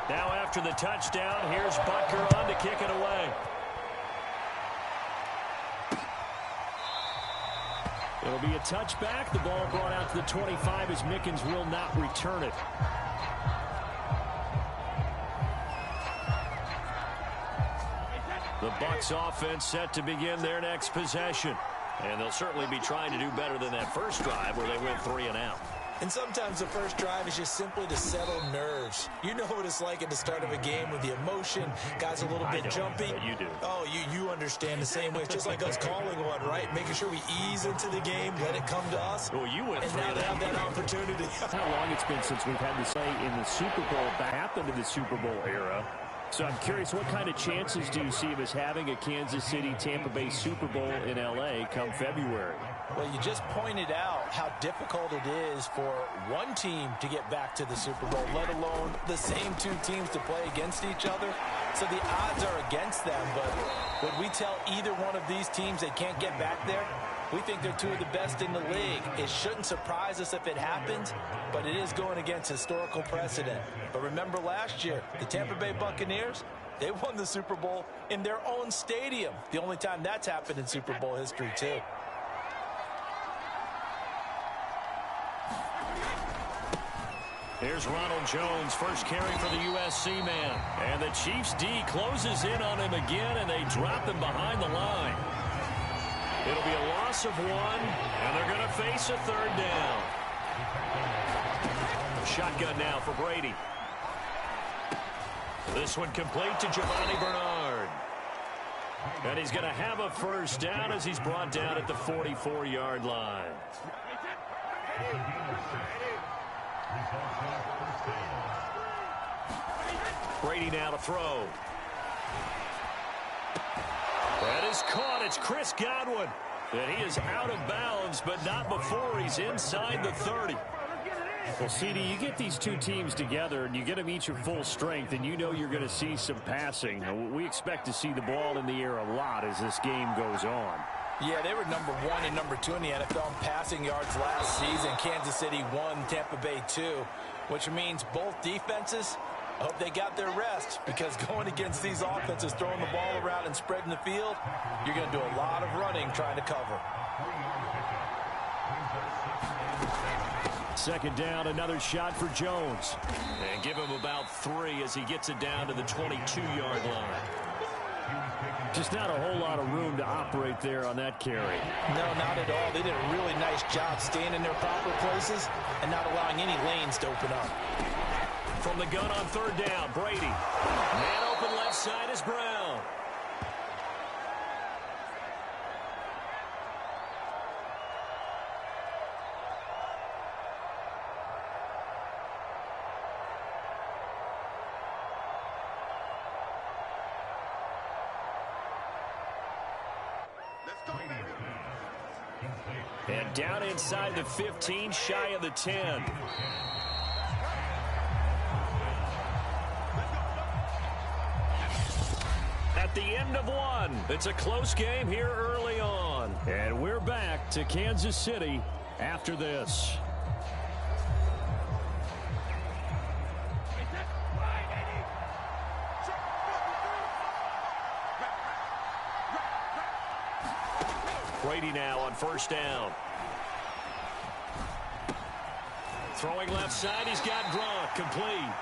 Now after the touchdown, here's Butker on to kick it away. It'll be a touchback. The ball brought out to the 25 as Mickens will not return it. The Bucs offense set to begin their next possession. And they'll certainly be trying to do better than that first drive where they went 3 and out. And sometimes the first drive is just simply to settle nerves. You know what it's like at the start of a game with the emotion. Guys a little bit jumpy. You do. Oh, you understand the same way. It's just like us calling one, right? Making sure we ease into the game, let it come to us. Well, you went and now they have that opportunity. How long it's been since we've had this play in the Super Bowl that happened in the Super Bowl era. So I'm curious, what kind of chances do you see of us having a Kansas City-Tampa Bay Super Bowl in L.A. come February? Well, you just pointed out how difficult it is for one team to get back to the Super Bowl, let alone the same two teams to play against each other. So the odds are against them, but would we tell either one of these teams they can't get back there? We think they're two of the best in the league. It shouldn't surprise us if it happens, but it is going against historical precedent. But remember last year, the Tampa Bay Buccaneers, they won the Super Bowl in their own stadium. The only time that's happened in Super Bowl history, too. Here's Ronald Jones, first carry for the USC man. And the Chiefs D closes in on him again, and they drop him behind the line. It'll be a loss of 1, and they're going to face a third down. Shotgun now for Brady. This one complete to Giovanni Bernard. And he's going to have a first down as he's brought down at the 44-yard line. Brady now to throw. That is caught. It's Chris Godwin. And he is out of bounds, but not before he's inside the 30. Well, CD, you get these two teams together, and you get them each at full strength, and you know you're going to see some passing. We expect to see the ball in the air a lot as this game goes on. Yeah, they were number 1 and number 2 in the NFL in passing yards last season. Kansas City 1, Tampa Bay 2, which means both defenses, I hope they got their rest, because going against these offenses, throwing the ball around and spreading the field, you're going to do a lot of running trying to cover. Second down, another shot for Jones. And give him about 3 as he gets it down to the 22-yard line. Just not a whole lot of room to operate there on that carry. No, not at all. They did a really nice job staying in their proper places and not allowing any lanes to open up. From the gun on third down, Brady. Man open left side is Brown. And down inside the 15, shy of the 10. At the end of 1, it's a close game here early on. And we're back to Kansas City after this. Brady now on first down. Throwing left side, he's got Gronk, complete.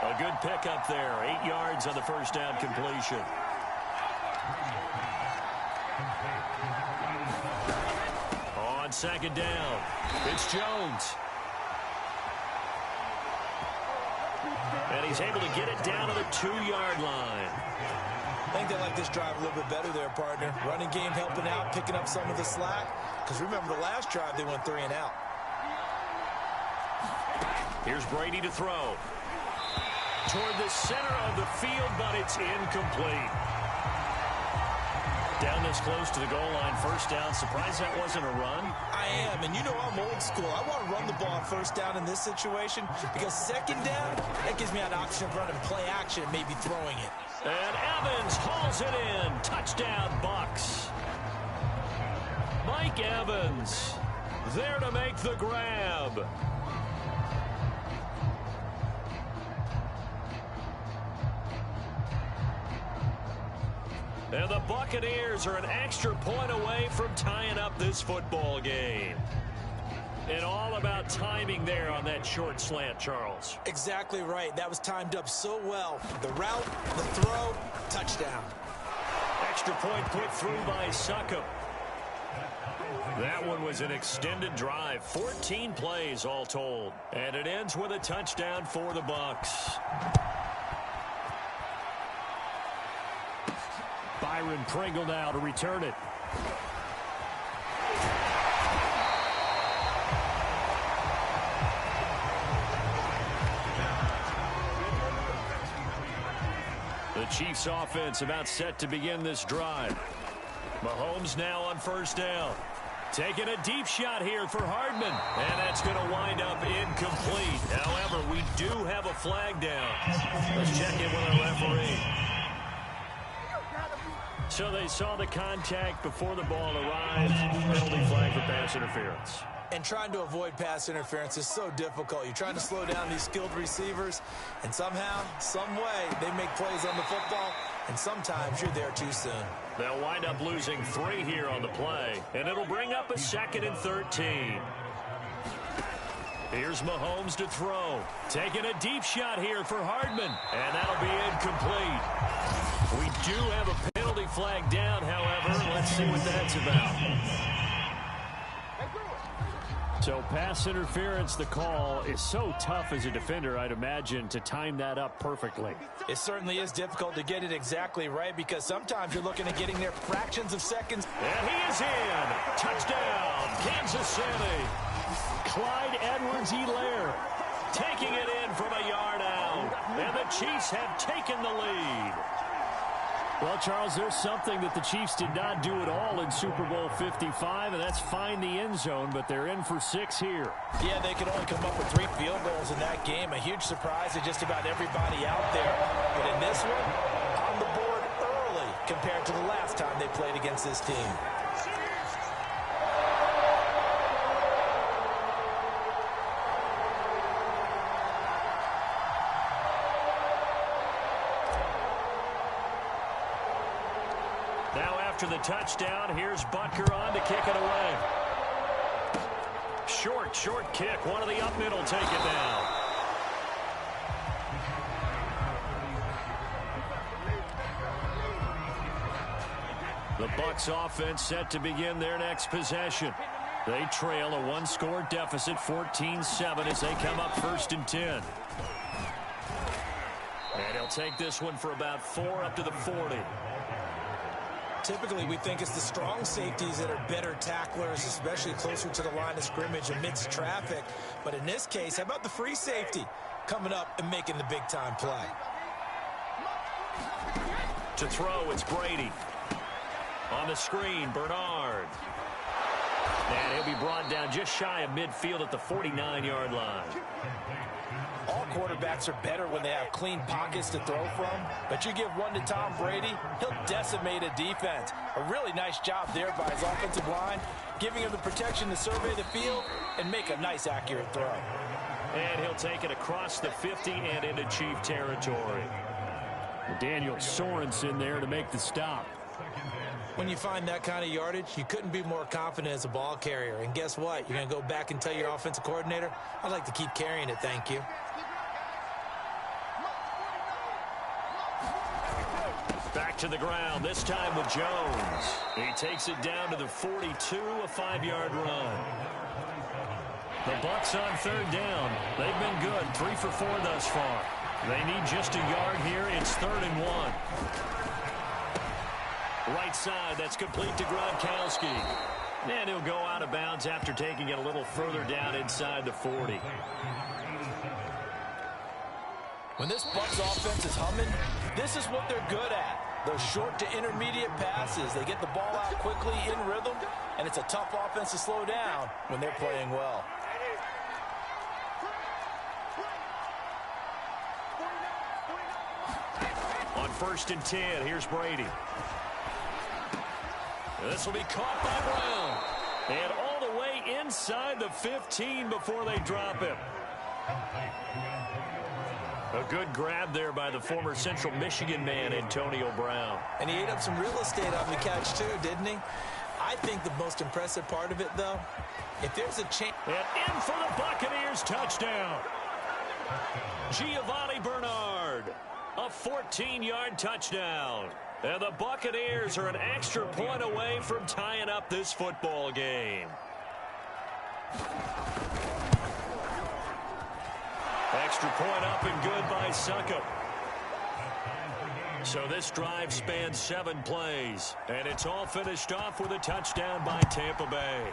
A good pickup there, 8 yards on the first down completion. On second down, it's Jones. And he's able to get it down to the 2-yard line. I think they like this drive a little bit better there, partner. Running game helping out, picking up some of the slack. Because remember the last drive, they went 3 and out. Here's Brady to throw. Toward the center of the field, but it's incomplete. Down this close to the goal line, first down. Surprised that wasn't a run? I am, and you know I'm old school. I want to run the ball first down in this situation because second down, that gives me an option of running play action, maybe throwing it. And Evans hauls it in. Touchdown, Bucs. Mike Evans there to make the grab. And the Buccaneers are an extra point away from tying up this football game. And all about timing there on that short slant, Charles. Exactly right. That was timed up so well. The route, the throw, touchdown. Extra point put through by Succop. That one was an extended drive. 14 plays all told. And it ends with a touchdown for the Bucs. Byron Pringle now to return it. The Chiefs offense about set to begin this drive. Mahomes now on first down. Taking a deep shot here for Hardman. And that's going to wind up incomplete. However, we do have a flag down. Let's check in with our referee. So they saw the contact before the ball arrived. Penalty flag for pass interference. And trying to avoid pass interference is so difficult. You're trying to slow down these skilled receivers, and somehow, some way, they make plays on the football, and sometimes you're there too soon. They'll wind up losing 3 here on the play, and it'll bring up a 2nd and 13. Here's Mahomes to throw. Taking a deep shot here for Hardman, and that'll be incomplete. We do have a penalty flag down, however. Let's see what that's about. So pass interference, the call is so tough as a defender, I'd imagine, to time that up perfectly. It certainly is difficult to get it exactly right because sometimes you're looking at getting there fractions of seconds. And he is in. Touchdown, Kansas City. Clyde Edwards-Helaire taking it in from a yard out. And the Chiefs have taken the lead. Well, Charles, there's something that the Chiefs did not do at all in Super Bowl 55, and that's find the end zone, but they're in for 6 here. Yeah, they could only come up with 3 field goals in that game. A huge surprise to just about everybody out there. But in this one, on the board early compared to the last time they played against this team. After the touchdown, here's Butker on to kick it away. Short kick. One of the up middle take it down. The Bucs offense set to begin their next possession. They trail a 1-score deficit, 14-7, as they come up 1st and 10. And he'll take this one for about 4 up to the 40. Typically, we think it's the strong safeties that are better tacklers, especially closer to the line of scrimmage amidst traffic. But in this case, how about the free safety coming up and making the big-time play? To throw, it's Brady. On the screen, Bernard. And he'll be brought down just shy of midfield at the 49-yard line. All quarterbacks are better when they have clean pockets to throw from, but you give one to Tom Brady, he'll decimate a defense. A really nice job there by his offensive line, giving him the protection to survey the field and make a nice, accurate throw. And he'll take it across the 50 and into Chief territory. Daniel Sorensen there to make the stop. When you find that kind of yardage, you couldn't be more confident as a ball carrier. And guess what? You're going to go back and tell your offensive coordinator, I'd like to keep carrying it, thank you. Back to the ground, this time with Jones. He takes it down to the 42, a 5-yard run. The Bucs on 3rd down. They've been good, 3 for 4 thus far. They need just a yard here. It's 3rd and 1. Right side, that's complete to Gronkowski. And he'll go out of bounds after taking it a little further down inside the 40. When this Bucs offense is humming, this is what they're good at. Those short to intermediate passes, they get the ball out quickly in rhythm, and it's a tough offense to slow down when they're playing well. On 1st and 10, here's Brady. This will be caught by Brown. And all the way inside the 15 before they drop him. A good grab there by the former Central Michigan man, Antonio Brown. And he ate up some real estate on the catch, too, didn't he? I think the most impressive part of it, though, if there's a chance... And in for the Buccaneers touchdown. Giovanni Bernard. A 14-yard touchdown. And the Buccaneers are an extra point away from tying up this football game. Extra point up and good by Succop. So this drive spans 7 plays. And it's all finished off with a touchdown by Tampa Bay.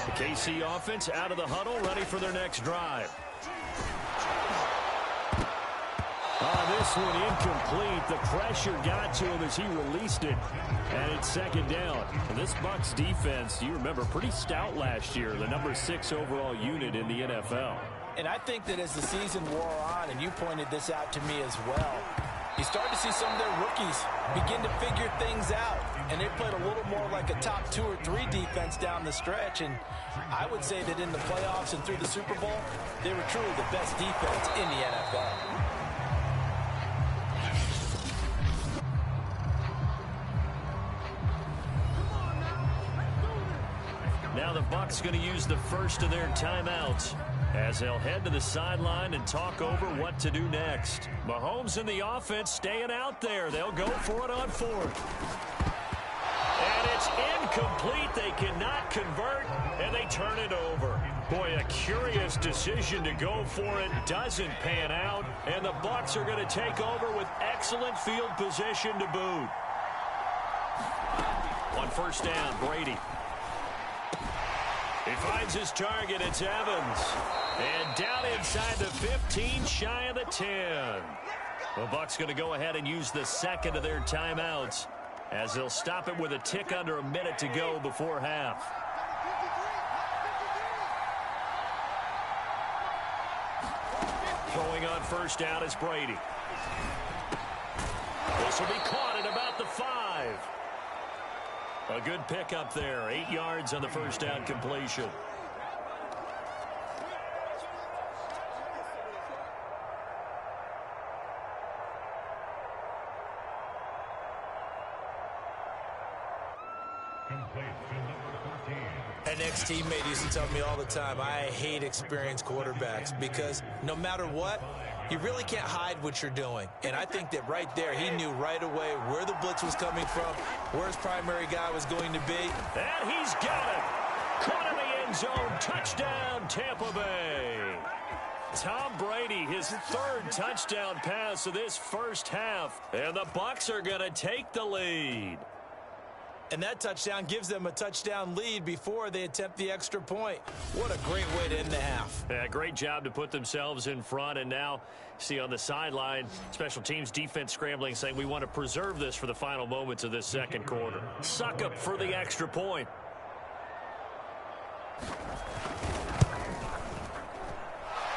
The KC offense out of the huddle, ready for their next drive. This one incomplete. The pressure got to him as he released it. And it's 2nd down. And this Bucs defense, you remember, pretty stout last year. The number 6 overall unit in the NFL. And I think that as the season wore on, and you pointed this out to me as well, you start to see some of their rookies begin to figure things out. And they played a little more like a top 2 or 3 defense down the stretch. And I would say that in the playoffs and through the Super Bowl, they were truly the best defense in the NFL. Now the Bucs going to use the first of their timeouts as they'll head to the sideline and talk over what to do next. Mahomes and the offense staying out there. They'll go for it on 4th. And it's incomplete. They cannot convert, and they turn it over. Boy, a curious decision to go for it. Doesn't pan out, and the Bucs are going to take over with excellent field position to boot. On 1st down, Brady. He finds his target. It's Evans. And down inside the 15, shy of the 10. The Bucs going to go ahead and use the 2nd of their timeouts as they'll stop it with a tick under a minute to go before half. Throwing on 1st down is Brady. This will be caught at about the 5. A good pickup there. 8 yards on the 1st down completion. An ex-teammate used to tell me all the time, I hate experienced quarterbacks because no matter what, you really can't hide what you're doing. And I think that right there, he knew right away where the blitz was coming from, where his primary guy was going to be. And he's got it. Caught in the end zone. Touchdown, Tampa Bay. Tom Brady, his 3rd touchdown pass of this first half. And the Bucs are going to take the lead. And that touchdown gives them a touchdown lead before they attempt the extra point. What a great way to end the half. Yeah, great job to put themselves in front. And now, see on the sideline, special teams defense scrambling, saying we want to preserve this for the final moments of this 2nd quarter. Succop for the extra point.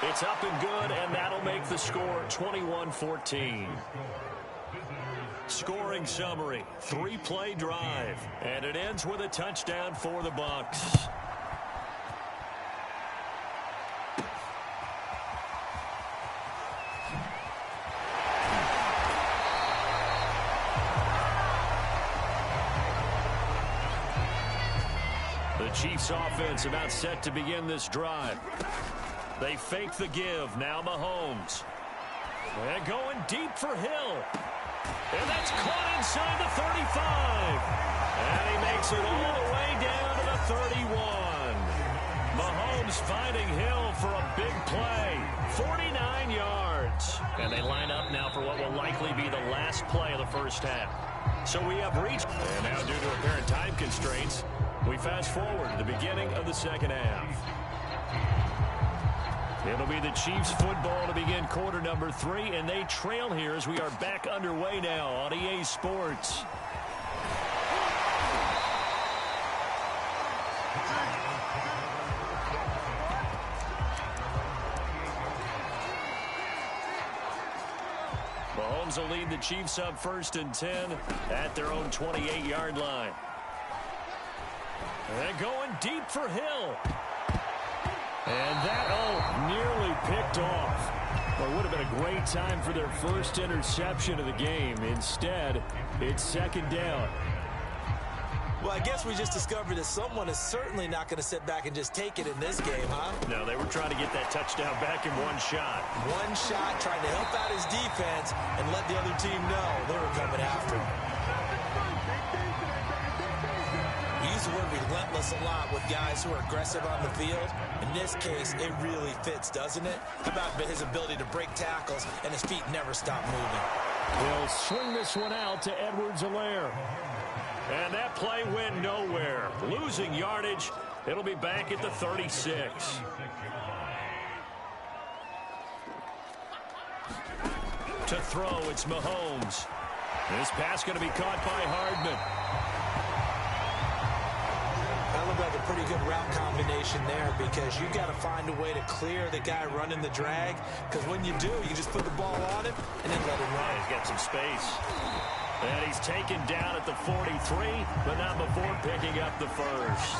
It's up and good, and that'll make the score 21-14. Scoring summary, 3-play drive, and it ends with a touchdown for the Bucs. The Chiefs offense about set to begin this drive. They fake the give, now Mahomes. And going deep for Hill. And that's caught inside the 35. And he makes it all the way down to the 31. Mahomes finding Hill for a big play. 49 yards. And they line up now for what will likely be the last play of the first half. So we have reached. And now due to apparent time constraints, we fast forward to the beginning of the second half. It'll be the Chiefs football to begin quarter number 3, and they trail here as we are back underway now on EA Sports. Mahomes will lead the Chiefs up 1st and 10 at their own 28-yard line. And going deep for Hill. And that, nearly picked off. Well, it would have been a great time for their first interception of the game. Instead, it's second down. Well, I guess we just discovered that someone is certainly not going to sit back and just take it in this game, huh? No, they were trying to get that touchdown back in one shot. One shot, trying to help out his defense and let the other team know they were coming after him. We use the word relentless a lot with guys who are aggressive on the field. In this case, it really fits, doesn't it? How about his ability to break tackles and his feet never stop moving? He'll swing this one out to Edwards-Helaire. And that play went nowhere. Losing yardage. It'll be back at the 36. To throw, it's Mahomes. This pass going to be caught by Hardman. That looked like a pretty good route combination there because you've got to find a way to clear the guy running the drag. Because when you do, you just put the ball on him and then let him run. Yeah, he's got some space. And he's taken down at the 43, but not before picking up the first.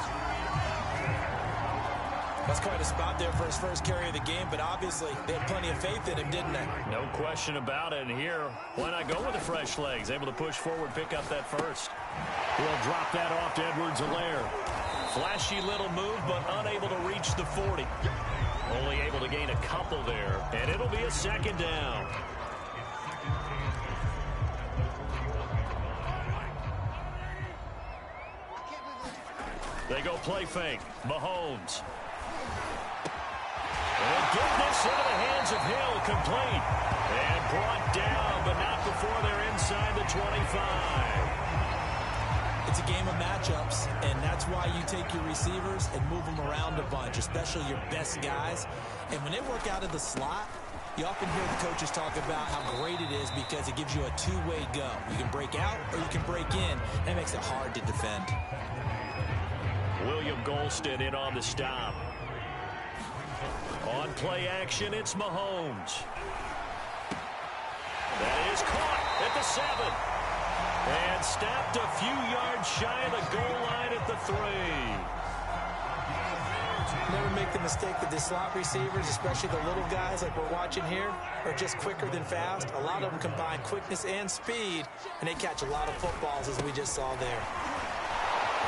That's quite a spot there for his first carry of the game, but obviously they had plenty of faith in him, didn't they? No question about it. And here, why not go with the fresh legs? Able to push forward, pick up that first. He'll drop that off to Edwards-Helaire. Flashy little move, but unable to reach the 40. Only able to gain a couple there, and it'll be a second down. They go play fake. Mahomes. And get this into the hands of Hill, complete. And brought down, but not before they're inside the 25. It's a game of matchups, and that's why you take your receivers and move them around a bunch, especially your best guys. And when they work out of the slot, you often hear the coaches talk about how great it is because it gives you a two-way go. You can break out or you can break in. That makes it hard to defend. William Golston in on the stop. On play action, it's Mahomes. That is caught at the 7. And stopped a few yards shy of the goal line at the 3. Never make the mistake that the slot receivers, especially the little guys like we're watching here, are just quicker than fast. A lot of them combine quickness and speed, and they catch a lot of footballs as we just saw there.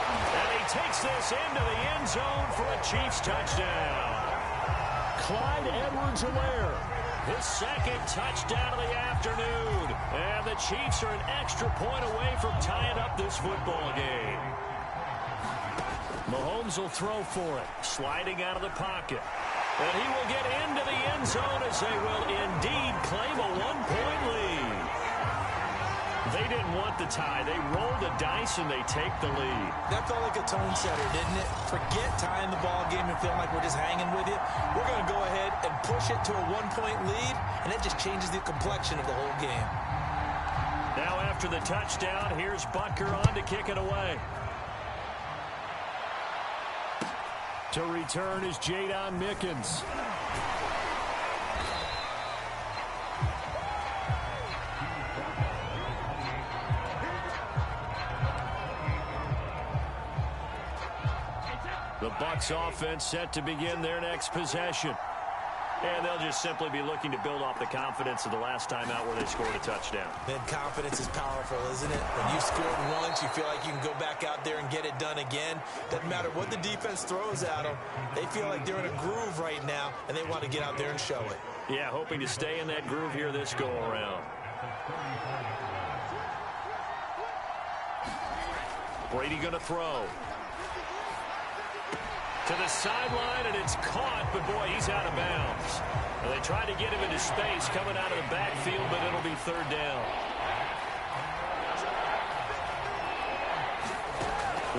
And he takes this into the end zone for a Chiefs touchdown. Clyde Edwards-Helaire, his second touchdown of the afternoon. And the Chiefs are an extra point away from tying up this football game. Mahomes will throw for it, sliding out of the pocket. And he will get into the end zone as they will indeed claim a one-point lead. They didn't want the tie. They rolled the dice and they take the lead. That felt like a tone setter, didn't it? Forget tying the ball game and feeling like we're just hanging with you. We're going to go ahead and push it to a one-point lead, and it just changes the complexion of the whole game. Now after the touchdown, here's Butker on to kick it away. To return is Jadon Mickens. The Bucs offense set to begin their next possession. And they'll just simply be looking to build off the confidence of the last time out where they scored a touchdown. Man, confidence is powerful, isn't it? When you scored once, you feel like you can go back out there and get it done again. Doesn't matter what the defense throws at them. They feel like they're in a groove right now, and they want to get out there and show it. Yeah, hoping to stay in that groove here this go-around. Brady going to throw. To the sideline, and it's caught, but boy, he's out of bounds. And they tried to get him into space coming out of the backfield, but it'll be third down.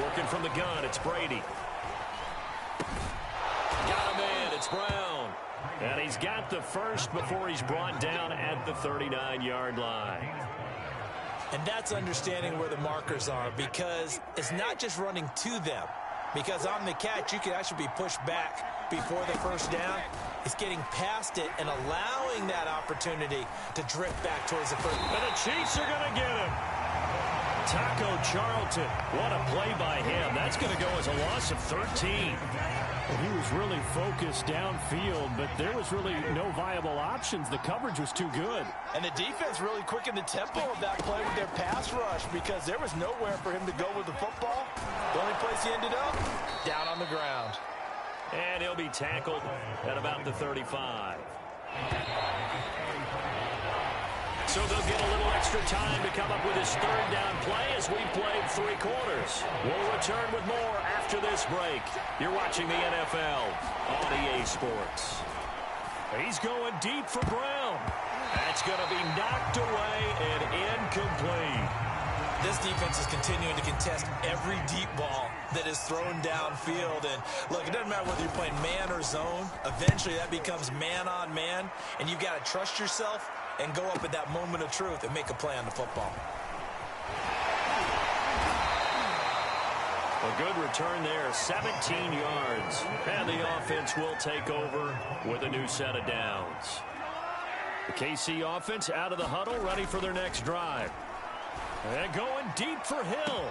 Working from the gun, it's Brady. Got a man, it's Brown. And he's got the first before he's brought down at the 39-yard line. And that's understanding where the markers are, because it's not just running to them. Because on the catch, you can actually be pushed back before the first down. It's getting past it and allowing that opportunity to drift back towards the first. And the Chiefs are going to get him. Taco Charlton, what a play by him. That's going to go as a loss of 13. Well, he was really focused downfield, but there was really no viable options. The coverage was too good. And the defense really quickened the tempo of that play with their pass rush, because there was nowhere for him to go with the football. The only place he ended up, down on the ground. And he'll be tackled at about the 35. So they'll get a little extra time to come up with his third down play as we've played 3 quarters. We'll return with more after this break. You're watching the NFL on EA Sports. He's going deep for Brown. That's going to be knocked away and incomplete. This defense is continuing to contest every deep ball that is thrown downfield. And look, it doesn't matter whether you're playing man or zone. Eventually that becomes man on man, and you've got to trust yourself and go up at that moment of truth and make a play on the football. A good return there, 17 yards. And the offense will take over with a new set of downs. The KC offense out of the huddle, ready for their next drive. And going deep for Hill.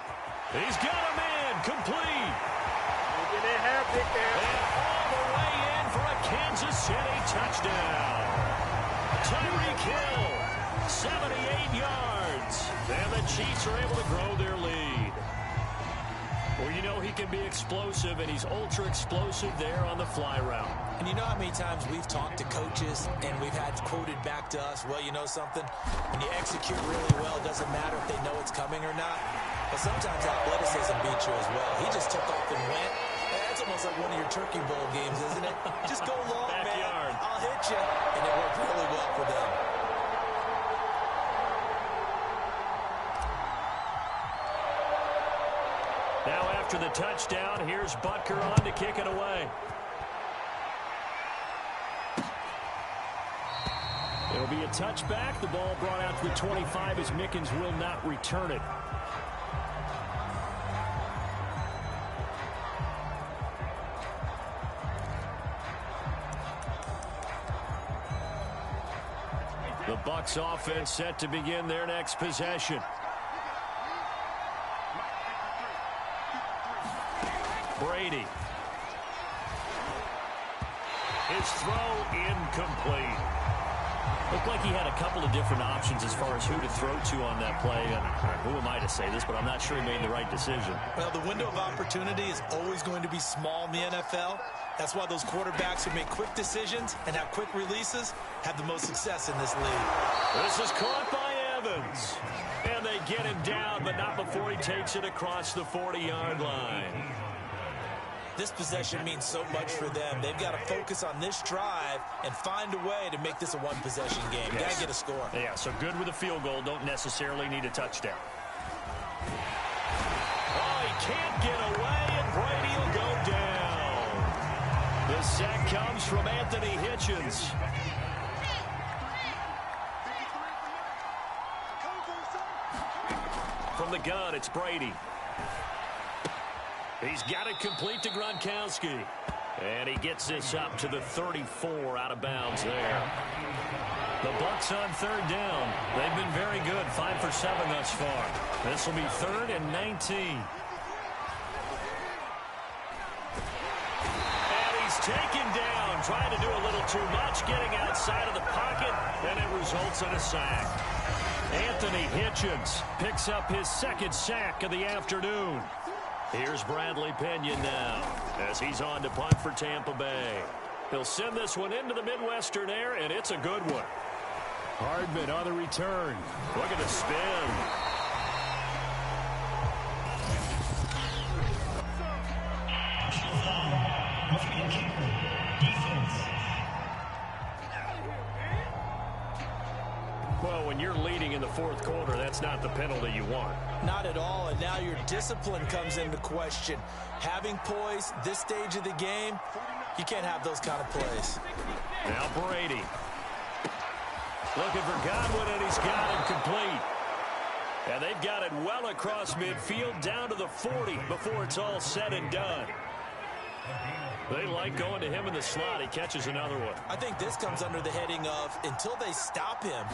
He's got a man, complete. And all the way in for a Kansas City touchdown. Tyreek Hill, 78 yards. And the Chiefs are able to grow their lead. Well, you know he can be explosive, and he's ultra-explosive there on the fly route. And you know how many times we've talked to coaches and we've had quoted back to us, well, you know something? When you execute really well, it doesn't matter if they know it's coming or not. But sometimes athleticism beats you as well. He just took off and went. That's almost like one of your Turkey Bowl games, isn't it? Just go long, Backyard. man. I'll hit you. And it worked really well for them. Now after the touchdown, here's Butker on to kick it away. It'll be a touchback. The ball brought out to the 25 as Mickens will not return it. The Bucs offense set to begin their next possession. Brady. His throw incomplete. Looked like he had a couple of different options as far as who to throw to on that play. And who am I to say this, but I'm not sure he made the right decision. Well, the window of opportunity is always going to be small in the NFL. That's why those quarterbacks who make quick decisions and have quick releases have the most success in this league. This is caught by Evans. And they get him down, but not before he takes it across the 40-yard line. This possession means so much for them. They've got to focus on this drive and find a way to make this a one-possession game. Yes. Got to get a score. Yeah, so good with a field goal. Don't necessarily need a touchdown. Oh, he can't get away, and Brady will go down. The sack comes from Anthony Hitchens. From the gun, it's Brady. He's got it complete to Gronkowski. And he gets this up to the 34 out of bounds there. The Bucs on third down. They've been very good, 5 for 7 thus far. This will be 3rd and 19. And he's taken down, trying to do a little too much, getting outside of the pocket, and it results in a sack. Anthony Hitchens picks up his 2nd sack of the afternoon. Here's Bradley Pinion now as he's on to punt for Tampa Bay. He'll send this one into the Midwestern air, and it's a good one. Hardman on the return. Look at the spin. Well, when you're leading in the fourth quarter, that's not the penalty you want. Not at all, and now your discipline comes into question. Having poise this stage of the game, you can't have those kind of plays. Now Brady. Looking for Godwin, and he's got him complete. And they've got it well across midfield, down to the 40 before it's all said and done. They like going to him in the slot. He catches another one. I think this comes under the heading of until they stop him.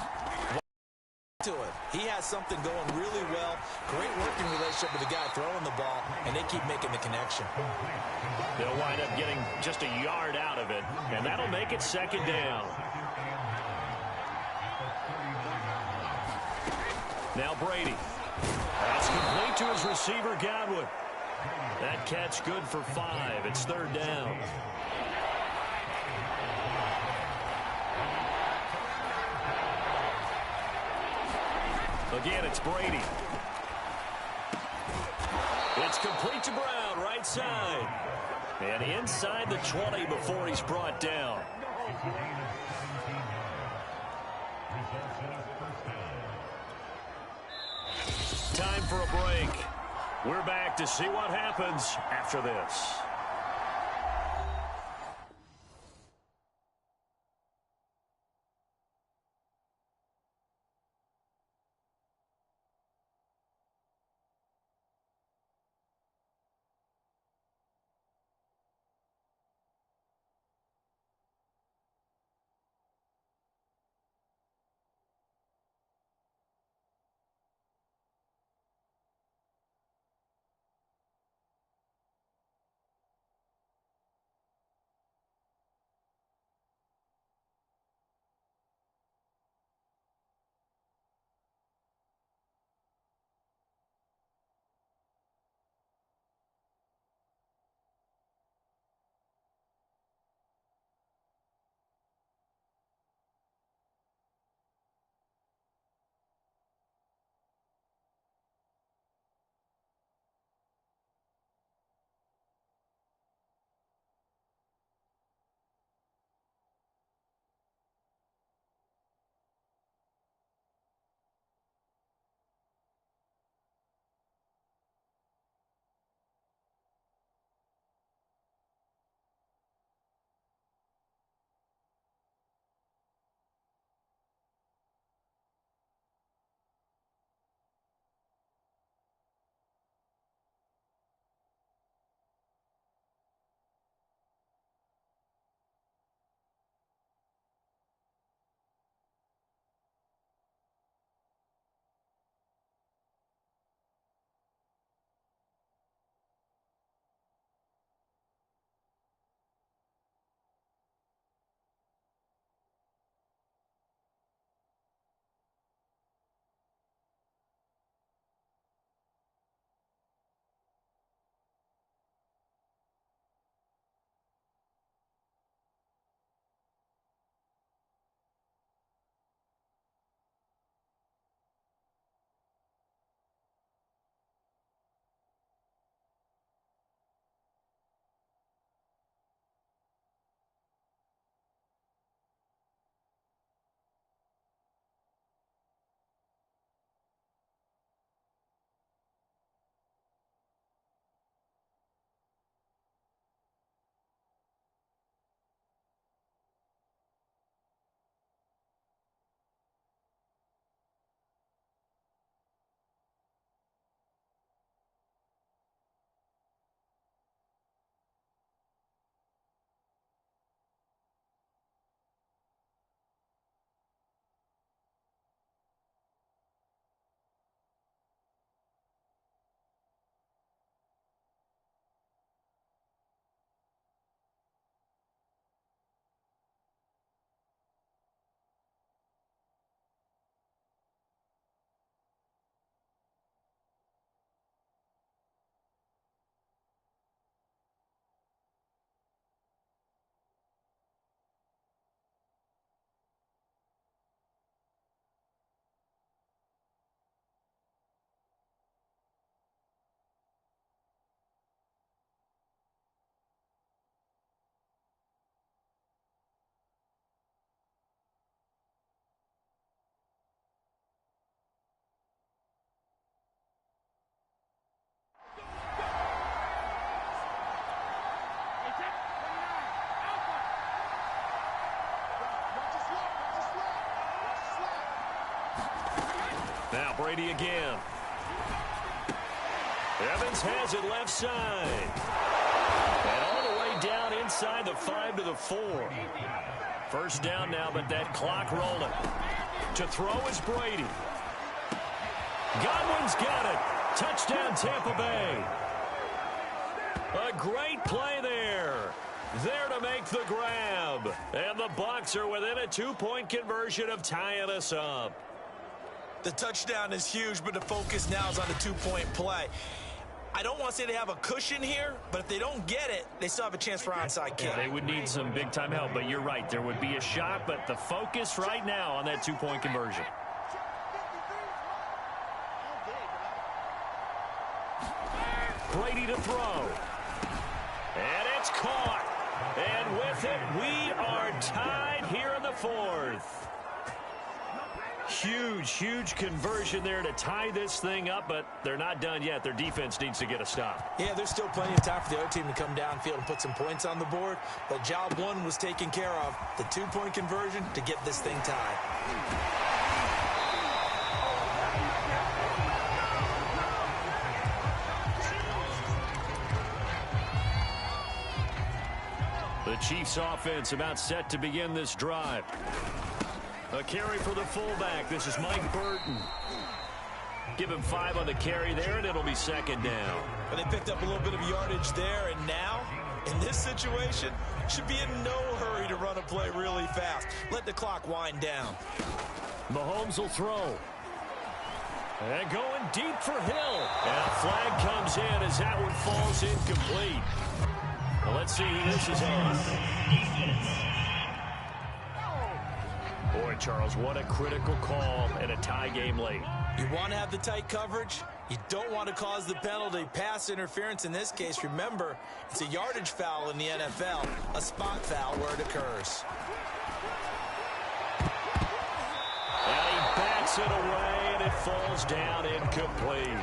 To it. He has something going really well. Great working relationship with the guy throwing the ball, and they keep making the connection. They'll wind up getting just a yard out of it, and that'll make it second down. Now Brady. That's complete to his receiver, Godwin. That catch good for 5. It's third down. Again, it's Brady. It's complete to Brown, right side. And inside the 20 before he's brought down. Time for a break. We're back to see what happens after this. Now Brady again. Evans has it left side. And all the way down inside the 5 to the 4. First down now, but that clock rolling. To throw is Brady. Godwin's got it. Touchdown, Tampa Bay. A great play there. There to make the grab. And the Bucs are within a 2-point conversion of tying us up. The touchdown is huge, but the focus now is on the 2-point play. I don't want to say they have a cushion here, but if they don't get it, they still have a chance for onside kick. Yeah, they would need some big-time help, but you're right. There would be a shot, but the focus right now on that 2-point conversion. Brady to throw. And it's caught. And with it, we are tied here in the 4th. Huge conversion there to tie this thing up, but they're not done yet. Their defense needs to get a stop. Yeah, there's still plenty of time for the other team to come downfield and put some points on the board, but job one was taken care of. The 2-point conversion to get this thing tied. The Chiefs offense about set to begin this drive. A carry for the fullback. This is Mike Burton. Give him 5 on the carry there, and it'll be second down. But they picked up a little bit of yardage there, and now, in this situation, should be in no hurry to run a play really fast. Let the clock wind down. Mahomes will throw. And going deep for Hill. And a flag comes in as that one falls incomplete. Well, let's see who this is on. Boy, Charles, what a critical call in a tie game late. You want to have the tight coverage. You don't want to cause the penalty. Pass interference in this case, remember, it's a yardage foul in the NFL, a spot foul where it occurs. And he backs it away, and it falls down incomplete.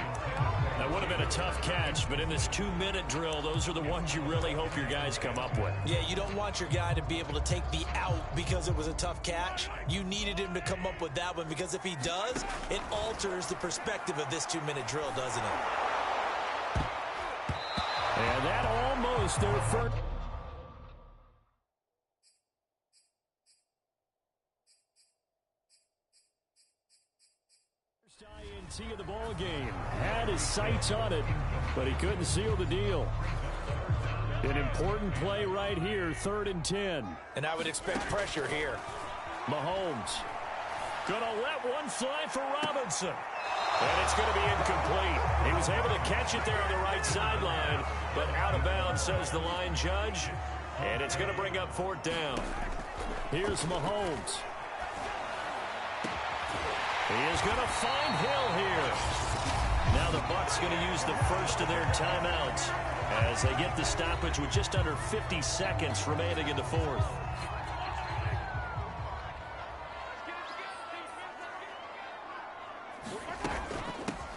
That would have been a tough catch, but in this 2-minute drill, those are the ones you really hope your guys come up with. Yeah, you don't want your guy to be able to take the out because it was a tough catch. You needed him to come up with that one, because if he does, it alters the perspective of this 2-minute drill, doesn't it? And that almost their first. INT of the ball game. Had his sights on it, but he couldn't seal the deal. An important play right here, 3rd and 10. And I would expect pressure here. Mahomes gonna let one fly for Robinson. And it's going to be incomplete. He was able to catch it there on the right sideline, but out of bounds, says the line judge. And it's going to bring up 4th down. Here's Mahomes. He is going to find Hill here. Now the Bucs going to use the first of their timeouts as they get the stoppage with just under 50 seconds remaining in the 4th.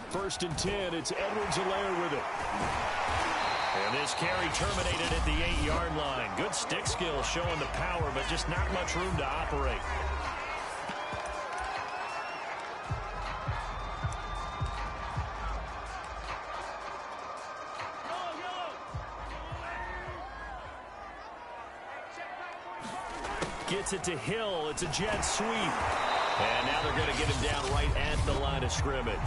First and 10, it's Edwards-Helaire with it. And this carry terminated at the 8-yard line. Good stick skill showing the power, but just not much room to operate. Gets it to Hill. It's a jet sweep. And now they're going to get him down right at the line of scrimmage.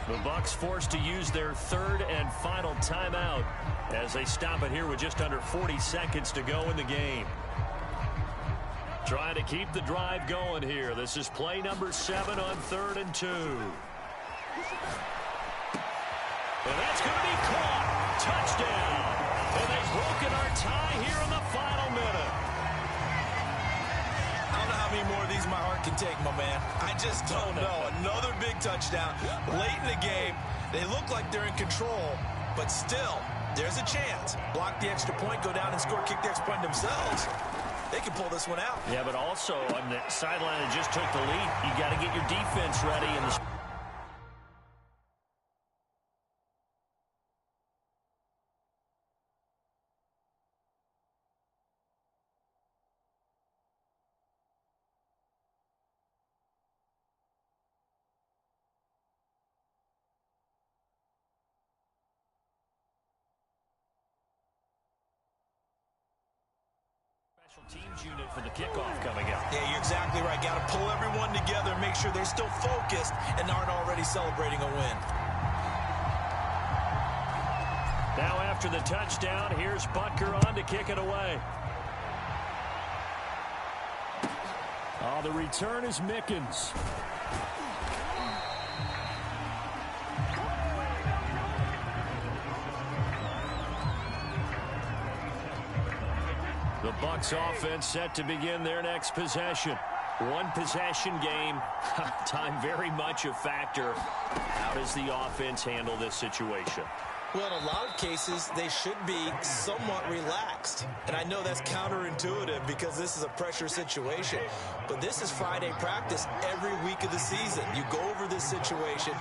The Bucs forced to use their 3rd and final timeout as they stop it here with just under 40 seconds to go in the game. Trying to keep the drive going here. This is play number 7 on 3rd and 2. And that's going to be caught. Touchdown. And they've broken our tie here in the final minute. I don't know how many more of these my heart can take, my man. I just don't know. Another big touchdown late in the game. They look like they're in control, but still, there's a chance. Block the extra point, go down and score, kick the extra point themselves. They can pull this one out. Yeah, but also on the sideline that just took the lead, you got to get your defense ready in the Special teams unit for the kickoff coming up. Yeah, you're exactly right. Got to pull everyone together and make sure they're still focused and aren't already celebrating a win. Now after the touchdown, here's Butker on to kick it away. Oh, the return is Mickens. The Bucs offense set to begin their next possession. One possession game. Time very much a factor. How does the offense handle this situation? Well, in a lot of cases, they should be somewhat relaxed. And I know that's counterintuitive because this is a pressure situation. But this is Friday practice every week of the season. You go over this situation,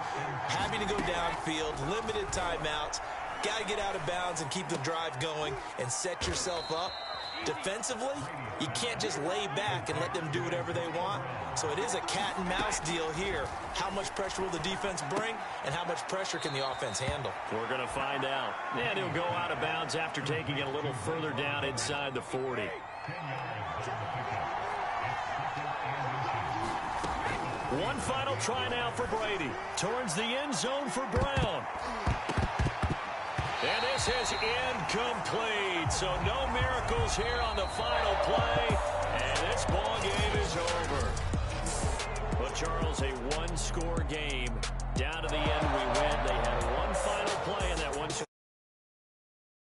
having to go downfield, limited timeouts, got to get out of bounds and keep the drive going and set yourself up. Defensively, you can't just lay back and let them do whatever they want. So it is a cat and mouse deal here. How much pressure will the defense bring, and how much pressure can the offense handle? We're going to find out. And he'll go out of bounds after taking it a little further down inside the 40. One final try now for Brady. Towards the end zone for Brown. And this is incomplete. So no miracles here on the final play. And this ball game is over. But Charles, a one-score game. Down to the end, we win. They had one final play in that one.